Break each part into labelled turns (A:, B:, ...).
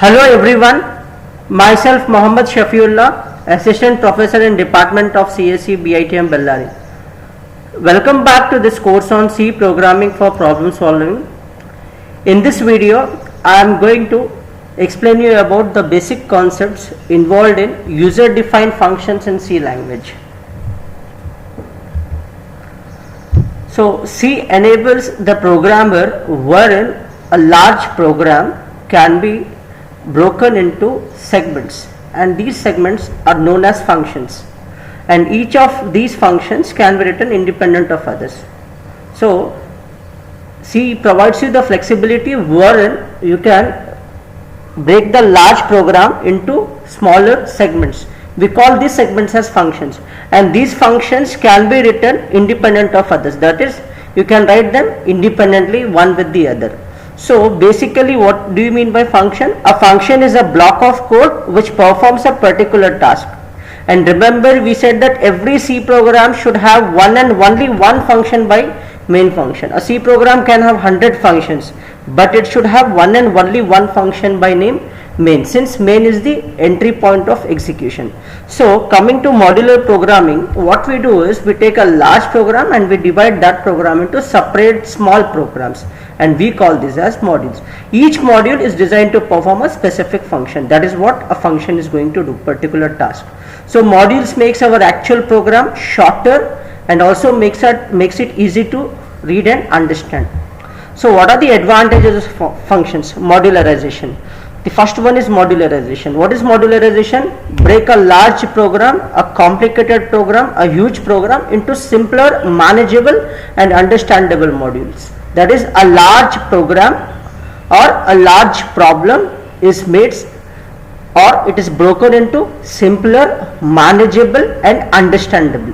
A: Hello everyone, myself Mohammad Shafiullah, Assistant Professor in Department of CSE BITM Bellary. Welcome back to this course on C Programming for Problem Solving. In this video, I am going to explain you about the basic concepts involved in user-defined functions in C language. So C enables the programmer wherein a large program can be broken into segments, and these segments are known as functions, and each of these functions can be written independent of others. So C provides you the flexibility wherein you can break the large program into smaller segments. We call these segments as functions, and these functions can be written independent of others. That is, you can write them independently one with the other. So basically, what do you mean by function? A function is a block of code which performs a particular task. And remember, we said that every C program should have one and only one function by main function. A C program can have 100 functions, but it should have one and only one function by name main, since main is the entry point of execution. So coming to modular programming, what we do is we take a large program and we divide that program into separate small programs, and we call this as modules. Each module is designed to perform a specific function. That is what a function is going to do, particular task. So modules makes our actual program shorter and also makes it easy to read and understand. So what are the advantages of functions? Modularization. The first one is modularization. What is modularization? Break a large program, a complicated program, a huge program into simpler, manageable and understandable modules. That is, a large program or a large problem is made, or it is broken into simpler, manageable and understandable.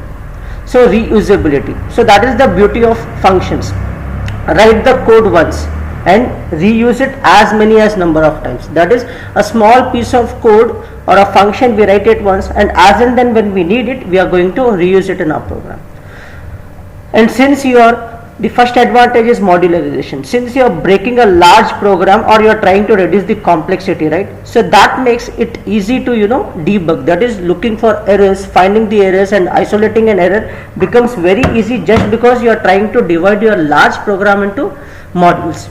A: So reusability. So that is the beauty of functions. Write the code once and reuse it as many as number of times. That is, a small piece of code or a function, we write it once, and as and then when we need it, we are going to reuse it in our program. And since the first advantage is modularization. Since you are breaking a large program or you are trying to reduce the complexity, right? So that makes it easy to debug. That is, looking for errors, finding the errors and isolating an error becomes very easy just because you are trying to divide your large program into modules.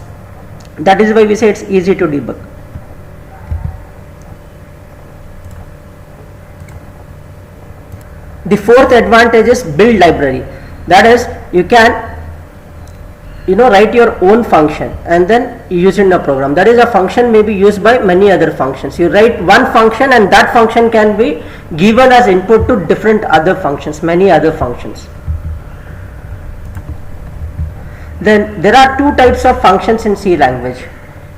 A: That is why we say it's easy to debug. The fourth advantage is build library. That is, you can write your own function and then use it in a program. That is, a function may be used by many other functions. You write one function and that function can be given as input to different other functions, many other functions. Then there are two types of functions in C language.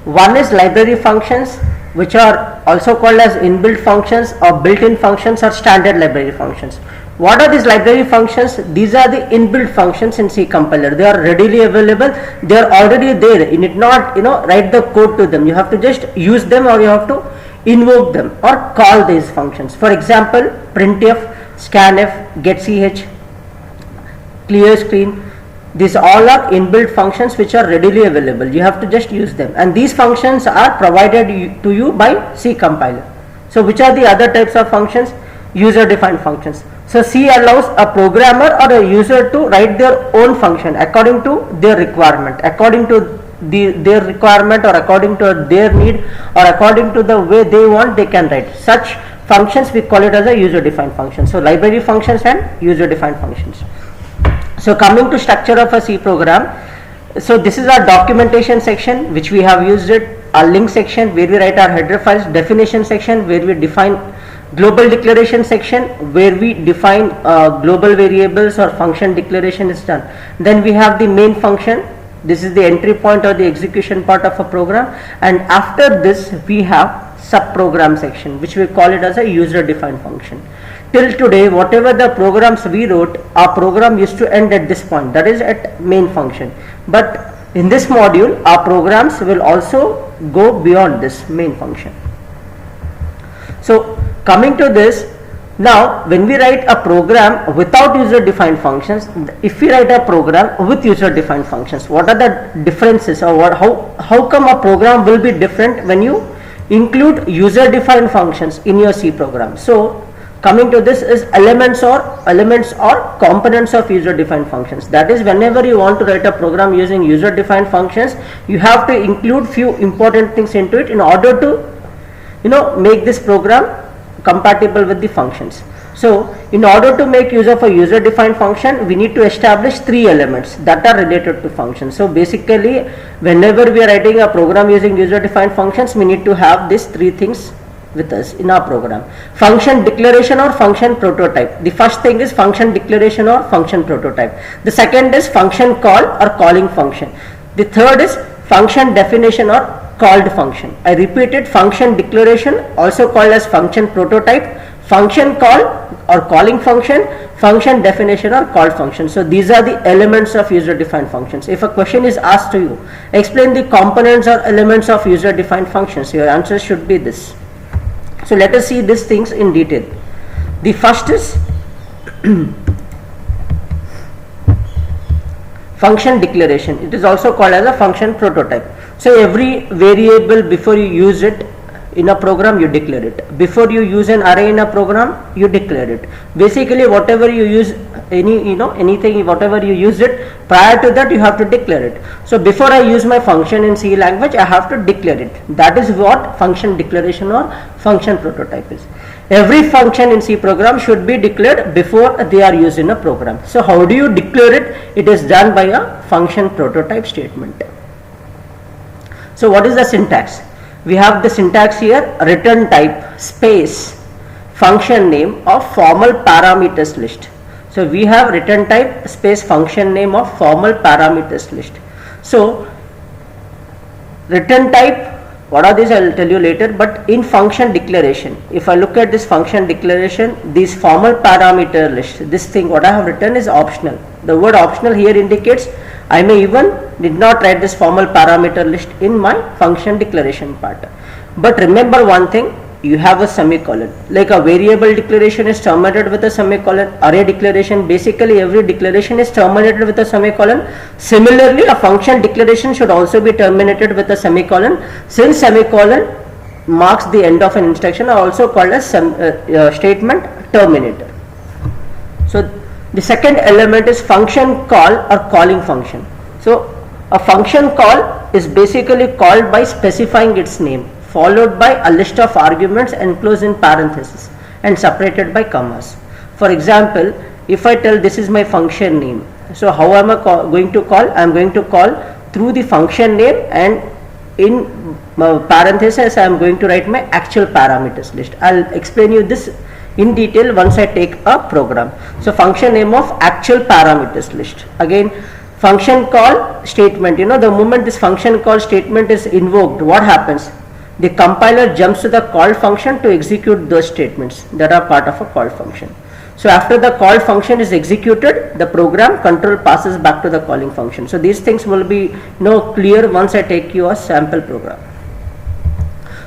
A: One is library functions, which are also called as inbuilt functions or built-in functions or standard library functions. What are these library functions? These are the inbuilt functions in C compiler. They are readily available. They are already there. You need not write the code to them. You have to just use them, or you have to invoke them or call these functions. For example, printf, scanf, getch, clear screen. These all are inbuilt functions which are readily available. You have to just use them, and these functions are provided to you by C compiler. So which are the other types of functions? User defined functions. So C allows a programmer or a user to write their own function according to their requirement, according to their requirement or according to their need or according to the way they want, they can write. Such functions we call it as a user defined function. So library functions and user defined functions. So coming to structure of a C program, so this is our documentation section which we have used it, our link section where we write our header files, definition section where we define, global declaration section where we define global variables or function declaration is done. Then we have the main function. This is the entry point or the execution part of a program, and after this we have subprogram section which we call it as a user defined function. Till today, whatever the programs we wrote, our program used to end at this point, that is at main function. But in this module, our programs will also go beyond this main function. So coming to this, now when we write a program without user defined functions, if we write a program with user defined functions, what are the differences, or how come a program will be different when you include user defined functions in your C program. So coming to this is elements or components of user defined functions. That is, whenever you want to write a program using user defined functions, you have to include few important things into it in order to make this program compatible with the functions. So in order to make use of a user defined function, we need to establish three elements that are related to functions. So basically, whenever we are writing a program using user defined functions, we need to have these three things with us in our program. Function declaration or function prototype. The first thing is function declaration or function prototype. The second is function call or calling function. The third is function definition or called function. I repeated: function declaration, also called as function prototype, function call or calling function, function definition or called function. So these are the elements of user defined functions. If a question is asked to you, explain the components or elements of user defined functions, your answer should be this. So let us see these things in detail. The first is function declaration. It is also called as a function prototype. So every variable, before you use it in a program, you declare it. Before you use an array in a program, you declare it. Basically, whatever you use, anything, whatever you use it, prior to that you have to declare it. So before I use my function in C language, I have to declare it. That is what function declaration or function prototype is. Every function in C program should be declared before they are used in a program. So how do you declare it? It is done by a function prototype statement. So what is the syntax? We have the syntax here: return type space function name of formal parameters list. So we have return type space function name of formal parameters list. So return type, what are these? I will tell you later. But in function declaration, if I look at this function declaration, this formal parameter list, this thing what I have written is optional. The word optional here indicates I may even did not write this formal parameter list in my function declaration part. But remember one thing, you have a semicolon. Like a variable declaration is terminated with a semicolon, array declaration, basically every declaration is terminated with a semicolon. Similarly, a function declaration should also be terminated with a semicolon, since semicolon marks the end of an instruction, are also called as statement terminator. So the second element is function call or calling function. So a function call is basically called by specifying its name, followed by a list of arguments enclosed in parentheses and separated by commas. For example, if I tell this is my function name, so how am I going to call? I am going to call through the function name, and in parentheses I am going to write my actual parameters list. I will explain you this in detail once I take a program. So function name of actual parameters list. Again, function call statement, the moment this function call statement is invoked, what happens? The compiler jumps to the call function to execute those statements that are part of a call function. So after the call function is executed, the program control passes back to the calling function. So these things will be clear once I take you a sample program.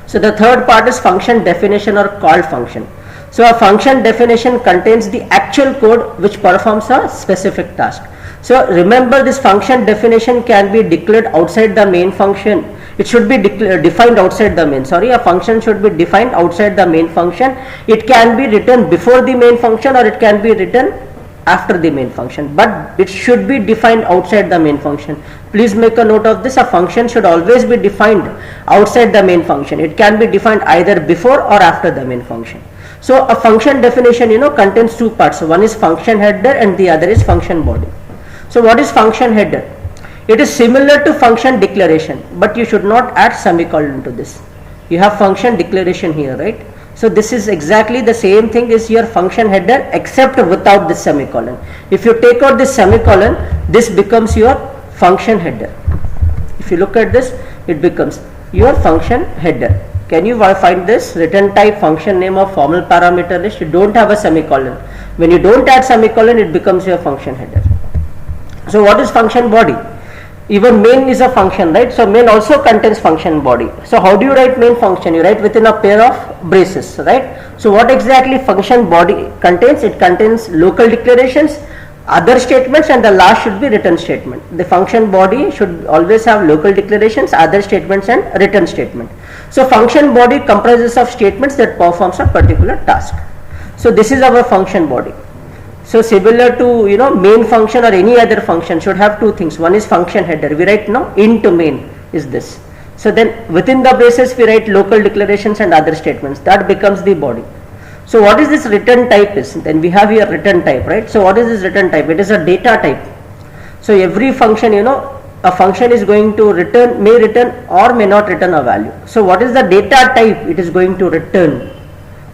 A: So the third part is function definition or call function. So a function definition contains the actual code which performs a specific task. So remember, this function definition can be declared outside the main function. It should be defined outside the main. A function should be defined outside the main function. It can be written before the main function or it can be written after the main function, but it should be defined outside the main function. Please make a note of this. A function should always be defined outside the main function. It can be defined either before or after the main function. So a function definition contains two parts. One is function header and the other is function body. So what is function header? It is similar to function declaration, but you should not add semicolon to this. You have function declaration here, right? So this is exactly the same thing as your function header, except without this semicolon. If you take out this semicolon, this becomes your function header. If you look at this, it becomes your function header. Can you find this? Return type function name of formal parameter list. You don't have a semicolon. When you don't add semicolon, it becomes your function header. So what is function body? Even main is a function, right? So main also contains function body. So how do you write main function? You write within a pair of braces, right? So what exactly function body contains? It contains local declarations, other statements, and the last should be return statement. The function body should always have local declarations, other statements, and return statement. So function body comprises of statements that performs a particular task. So this is our function body. So similar to main function or any other function should have two things. One is function header. We write int main is this. So then within the braces we write local declarations and other statements. That becomes the body. So what is this return type is? Then we have here return type, right? So what is this return type? It is a data type. So every function, a function is going to return, may return or may not return a value. So what is the data type it is going to return?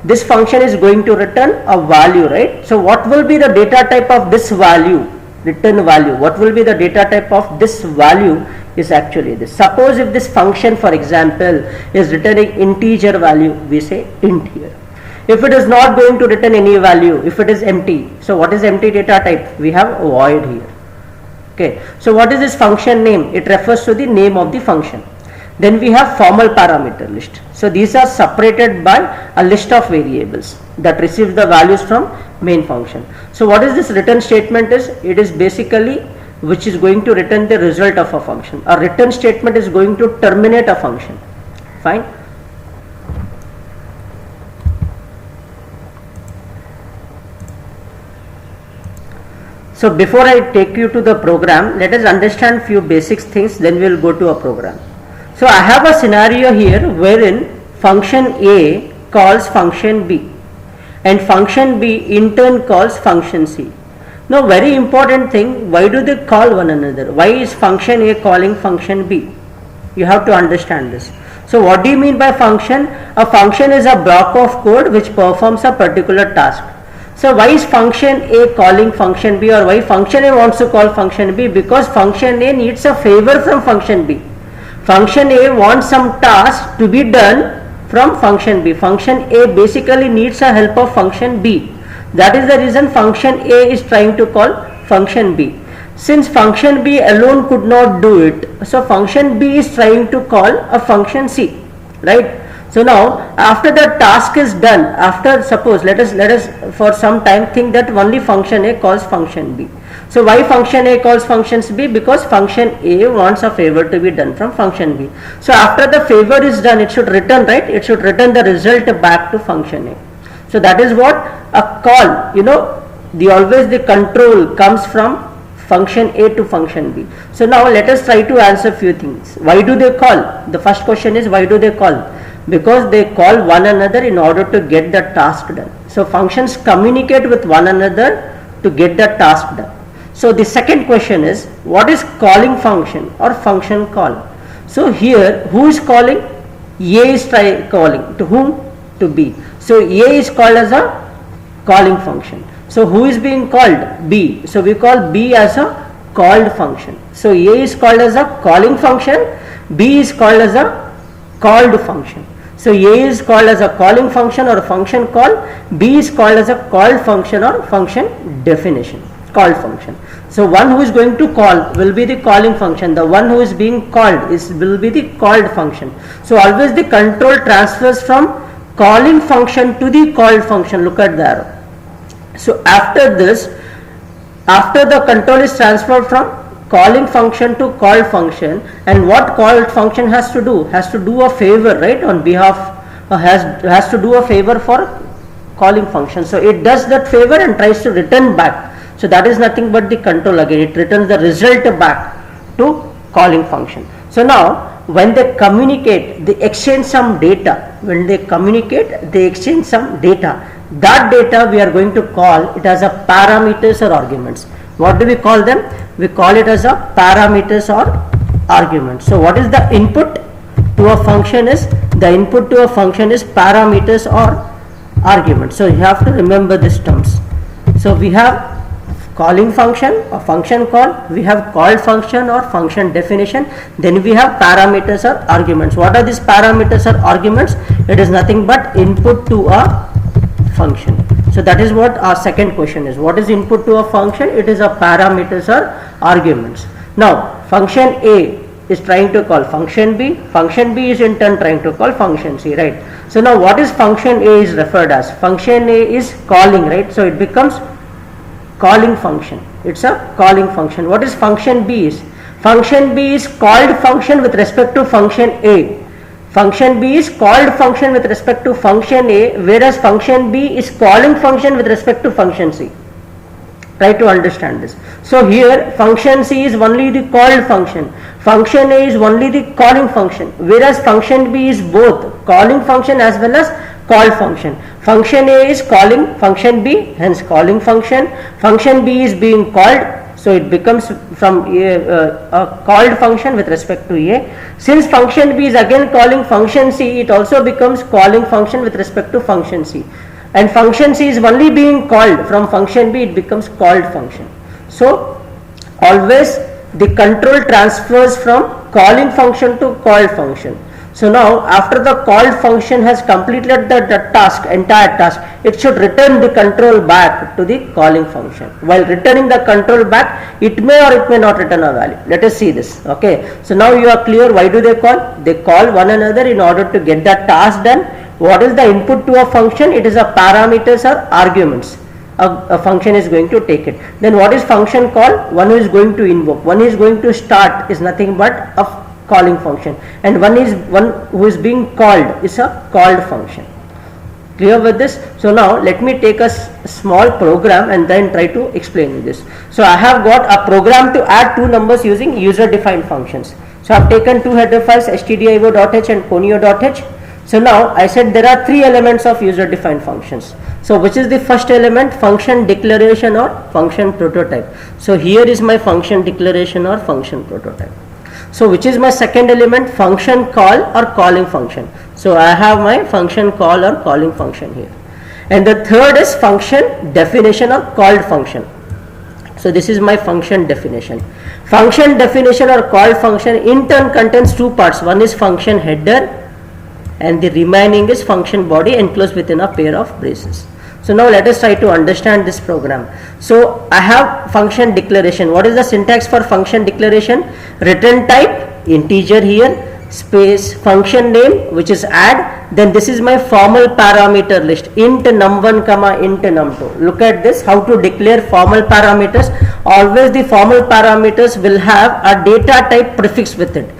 A: This function is going to return a value, right? So what will be the data type of this value, return value? What will be the data type of this value is actually this. Suppose if this function, for example, is returning integer value, we say int here. If it is not going to return any value, if it is empty, so what is empty data type? We have void here. Okay, so what is this function name? It refers to the name of the function. Then we have formal parameter list. So these are separated by a list of variables that receive the values from main function. So what is this return statement is? It is basically which is going to return the result of a function. A return statement is going to terminate a function. Fine. So before I take you to the program, let us understand few basic things, then we will go to a program. So I have a scenario here wherein function A calls function B and function B in turn calls function C. Now very important thing, why do they call one another? Why is function A calling function B? You have to understand this. So what do you mean by function? A function is a block of code which performs a particular task. So why is function A calling function B, or why function A wants to call function B? Because function A needs a favor from function B. Function A wants some task to be done from function B. Function A basically needs a help of function B. That is the reason function A is trying to call function B. Since function B alone could not do it, so function B is trying to call a function C, right? So now after the task is done, after suppose let us for some time think that only function A calls function B. So why function A calls functions B? Because function A wants a favor to be done from function B. So after the favor is done, it should return, right? It should return the result back to function A. So that is what a call, always the control comes from function A to function B. So now let us try to answer few things. Why do they call? The first question is why do they call? Because they call one another in order to get the task done. So functions communicate with one another to get the task done. So the second question is what is calling function or function call? So here who is calling? A is calling to whom? To B. So A is called as a calling function. So who is being called? B. So we call B as a called function. So A is called as a calling function, B is called as a called function. So A is called as a calling function or a function call, B is called as a called function or function definition, called function. So one who is going to call will be the calling function, the one who is being called will be the called function. So always the control transfers from calling function to the called function. Look at the arrow. So after this, after the control is transferred from calling function to called function, and what called function has to do? Has to do a favor, right, on behalf, has to do a favor for calling function. So it does that favor and tries to return back. So that is nothing but the control again. It returns the result back to calling function. So now when they communicate, they exchange some data. When they communicate, they exchange some data. That data we are going to call it as a parameters or arguments. What do we call them? We call it as a parameters or arguments. So what is the input to a function is? The input to a function is parameters or arguments. So you have to remember these terms. So we have calling function or function call, we have called function or function definition, then we have parameters or arguments. What are these parameters or arguments? It is nothing but input to a function. So that is what our second question is. What is input to a function? It is a parameters or arguments. Now function A is trying to call function B is in turn trying to call function C, right? So now what is function A is referred as? Function A is calling, right? So it becomes calling function. It's a calling function. What is function B is? Function B is called function with respect to function A. Function B is called function with respect to function A, whereas function B is calling function with respect to function C. Try to understand this. So here function C is only the called function, function A is only the calling function, whereas function B is both calling function as well as called function. Function A is calling function B, hence calling function. Function B is being called, so it becomes from a called function with respect to A. Since function B is again calling function C, it also becomes calling function with respect to function C. And function C is only being called from function B, it becomes called function. So always the control transfers from calling function to called function. So now after the called function has completed the task, entire task, it should return the control back to the calling function. While returning the control back, it may or it may not return a value. Let us see this. Okay. So now you are clear why do they call? They call one another in order to get that task done. What is the input to a function? It is a parameters or arguments. A function is going to take it. Then what is function call? One who is going to invoke, one is going to start is nothing but a calling function, and one who is being called is a called function. Clear with this? So now let me take a small program and then try to explain this. So I have got a program to add two numbers using user defined functions. So I have taken two header files, stdio.h and conio.h. So now I said there are three elements of user defined functions. So which is the first element? Function declaration or function prototype. So here is my function declaration or function prototype. So which is my second element? Function call or calling function. So I have my function call or calling function here. And the third is function definition or called function. So this is my function definition. Function definition or called function in turn contains two parts. One is function header and the remaining is function body enclosed within a pair of braces. So now let us try to understand this program. So I have function declaration. What is the syntax for function declaration? Return type integer here, space function name which is add, then this is my formal parameter list, int num1 comma int num2. Look at this, how to declare formal parameters. Always the formal parameters will have a data type prefix with it.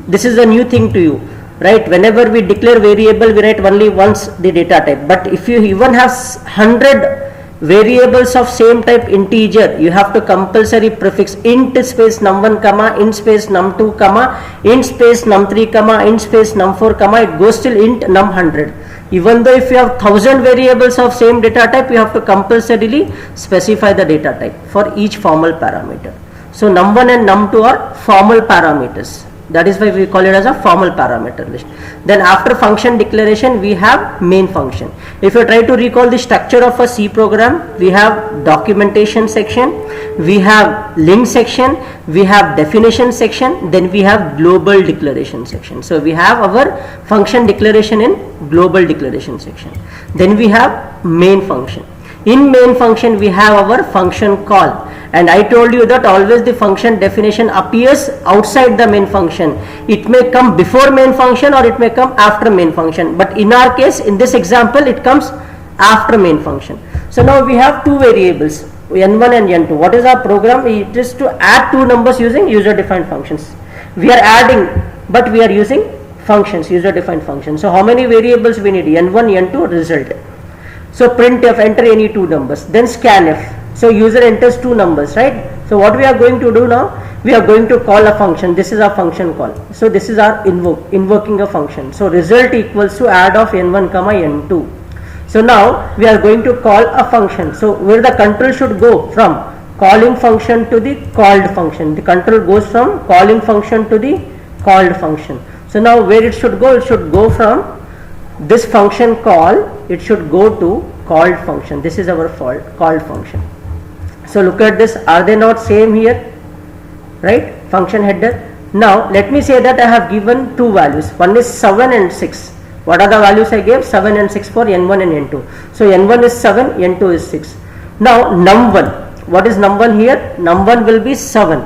A: This is a new thing to you. Right, whenever we declare variable, we write only once the data type. But if you even have 100 variables of same type integer, you have to compulsory prefix int space num1 comma int space num2 comma int space num3 comma int space num4 comma. It goes till int num100. Even though if you have 1000 variables of same data type, you have to compulsorily specify the data type for each formal parameter. So num1 and num2 are formal parameters. That is why we call it as a formal parameter list. Then after function declaration, we have main function. If you try to recall the structure of a C program, we have documentation section, we have link section, we have definition section, then we have global declaration section. So we have our function declaration in global declaration section. Then we have main function. In main function, we have our function call. And I told you that always the function definition appears outside the main function. It may come before main function or it may come after main function. But in our case, in this example, it comes after main function. So now we have two variables, n1 and n2. What is our program? It is to add two numbers using user defined functions. We are adding, but we are using functions, user defined functions. So how many variables we need? n1, n2, result. So printf, enter any two numbers. Then scanf. So user enters two numbers, right? So what we are going to do now? We are going to call a function. This is our function call. So this is our invoking a function. So result equals to add of n1 comma n2. So now we are going to call a function. So where the control should go from calling function to the called function. The control goes from calling function to the called function. So now where it should go? It should go from this function call. It should go to called function. This is our called function. So look at this, are they not same here, right? Function header. Now let me say that I have given two values, one is 7 and 6. What are the values I gave? 7 and 6 for n1 and n2. So n1 is 7, n2 is 6. Now num1, what is num1 here? Num1 will be 7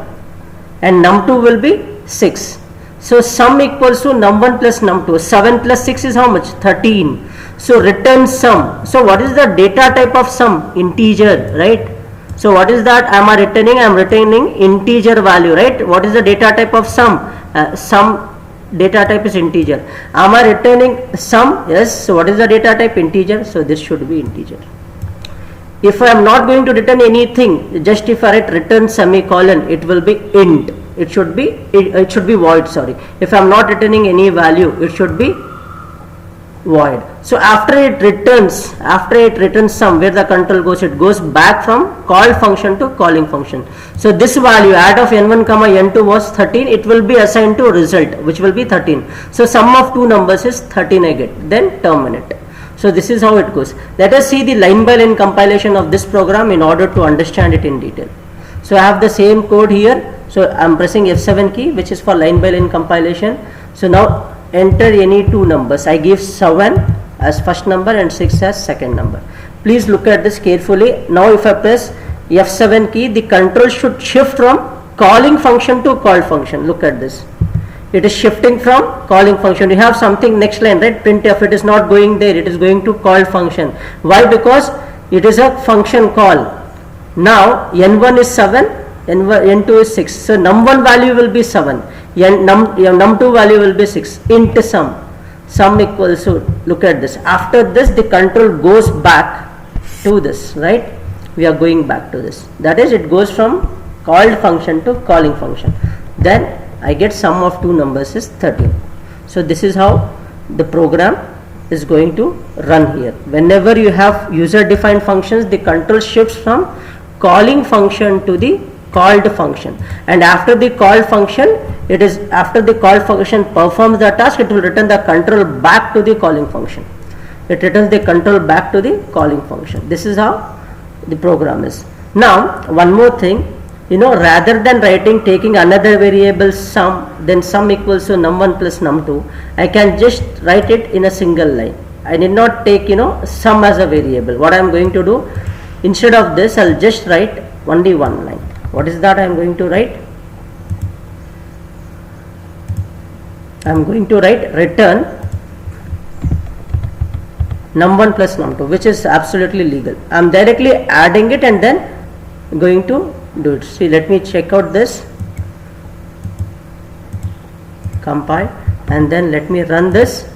A: and num2 will be 6. So sum equals to num1 plus num2. 7 plus 6 is how much? 13. So return sum. So what is the data type of sum? Integer, right? So what is that? I am returning? I am returning integer value, right? What is the data type of sum? Sum data type is integer. Am I returning sum? Yes. So what is the data type? Integer. So this should be integer. If I am not going to return anything, just if I return semicolon, it will be int. It should be void. Sorry. If I am not returning any value, it should be void. So after it returns sum, where the control goes, it goes back from called function to calling function. So this value add of n1 comma n2 was 13. It will be assigned to result, which will be 13. So sum of two numbers is 13 I get. Then terminate. So this is how it goes. Let us see the line by line compilation of this program in order to understand it in detail. So I have the same code here. So I am pressing F7 key, which is for line by line compilation. So now enter any two numbers. I give 7 as first number and 6 as second number. Please look at this carefully. Now if I press F7 key, the control should shift from calling function to called function. Look at this. It is shifting from calling function. You have something next line, right? Printf, it is not going there. It is going to called function. Why? Because it is a function call. Now n1 is 7, n2 is 6. So num1 value will be 7. Num2 value will be 6. Int sum equals to, look at this. After this, the control goes back to this, right? We are going back to this. That is, it goes from called function to calling function. Then I get sum of two numbers is 13. So this is how the program is going to run here. Whenever you have user defined functions, the control shifts from calling function to the called function, and after the called function, it is after the called function performs the task, it will return the control back to the calling function. It returns the control back to the calling function. This is how the program is. Now one more thing, rather than taking another variable sum, then sum equals to num1 plus num2, I can just write it in a single line. I need not take sum as a variable. What I am going to do, instead of this, I will just write only one line. What is that I am going to write? I am going to write return num1 plus num2, which is absolutely legal. I am directly adding it and then going to do it. See, let me check out this, compile, and then let me run this.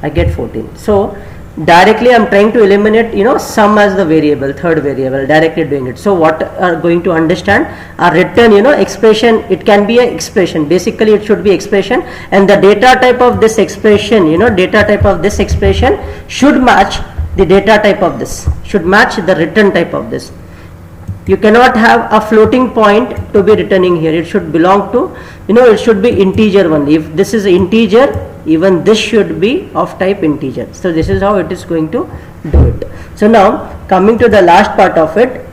A: I get 14. So directly I am trying to eliminate sum as the variable, third variable, directly doing it. So what are going to understand, a return expression, it can be an expression, basically it should be expression, and the data type of this expression, should match the data type of this, should match the return type of this. You cannot have a floating point to be returning here. It should belong to, it should be integer only. If this is integer, even this should be of type integer. So this is how it is going to do it. So now coming to the last part of it.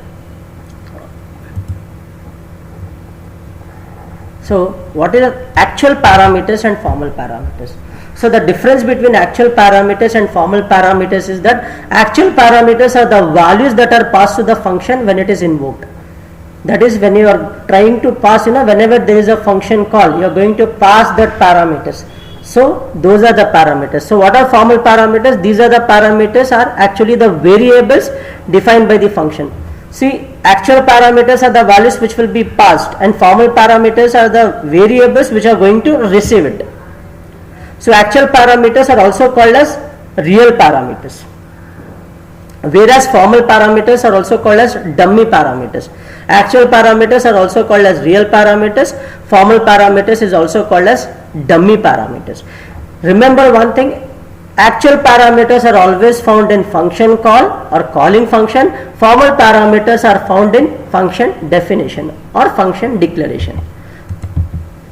A: So what is the actual parameters and formal parameters? So the difference between actual parameters and formal parameters is that actual parameters are the values that are passed to the function when it is invoked. That is, when you are trying to pass, whenever there is a function call, you are going to pass that parameters. So those are the parameters. So what are formal parameters? These are the parameters are actually the variables defined by the function. See, actual parameters are the values which will be passed, and formal parameters are the variables which are going to receive it. So actual parameters are also called as real parameters, whereas formal parameters are also called as dummy parameters. Actual parameters are also called as real parameters. Formal parameters is also called as dummy parameters. Remember one thing, actual parameters are always found in function call or calling function. Formal parameters are found in function definition or function declaration.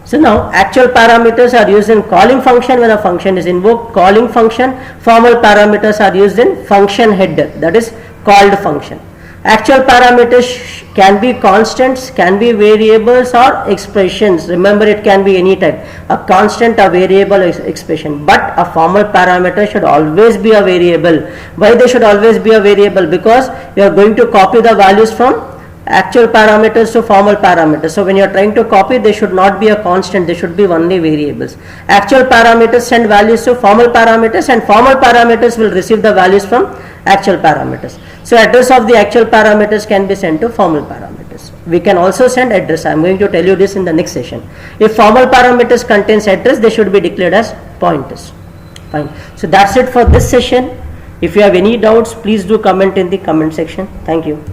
A: So now actual parameters are used in calling function when a function is invoked, calling function. Formal parameters are used in function header, that is called function. Actual parameters can be constants, can be variables or expressions. Remember, it can be any type, a constant, a variable, expression. But a formal parameter should always be a variable. Why they should always be a variable? Because you are going to copy the values from actual parameters to formal parameters. So when you are trying to copy, they should not be a constant, they should be only variables. Actual parameters send values to formal parameters, and formal parameters will receive the values from actual parameters. So address of the actual parameters can be sent to formal parameters. We can also send address. I am going to tell you this in the next session. If formal parameters contains address, they should be declared as pointers. Fine. So that's it for this session. If you have any doubts, please do comment in the comment section. Thank you.